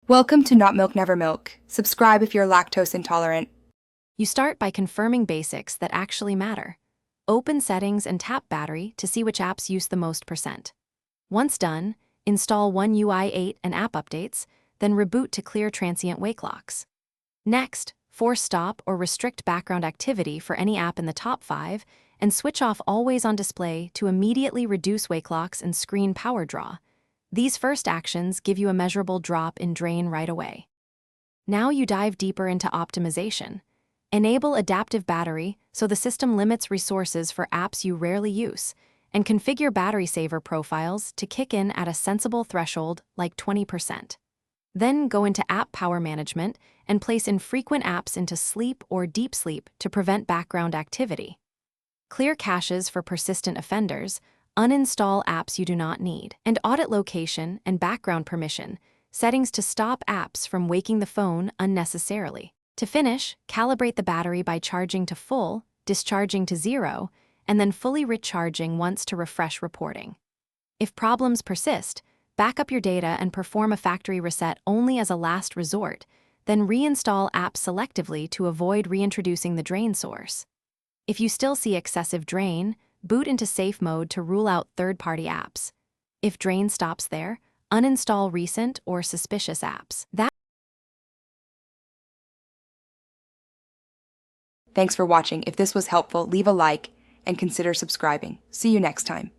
Welcome to Not Milk Never Milk. Subscribe if you're lactose intolerant. You start by confirming basics that actually matter. Open Settings and tap Battery to see which apps use the most percent. Once done, install One UI 8 and app updates, then reboot to clear transient wake locks. Next, force stop or restrict background activity for any app in the top 5, and switch off Always on Display to immediately reduce wake locks and screen power draw. These first actions give you a measurable drop in drain right away. Now you dive deeper into optimization. Enable adaptive battery so the system limits resources for apps you rarely use, and configure battery saver profiles to kick in at a sensible threshold like 20%. Then go into app power management and place infrequent apps into sleep or deep sleep to prevent background activity. Clear caches for persistent offenders, uninstall apps you do not need, and audit location and background permission settings to stop apps from waking the phone unnecessarily. To finish, calibrate the battery by charging to full, discharging to 0, and then fully recharging once to refresh reporting. If problems persist, back up your data and perform a factory reset only as a last resort, then reinstall apps selectively to avoid reintroducing the drain source. If you still see excessive drain, boot into safe mode to rule out third-party apps. If drain stops there, uninstall recent or suspicious apps. Thanks for watching. If this was helpful, leave a like and consider subscribing. See you next time.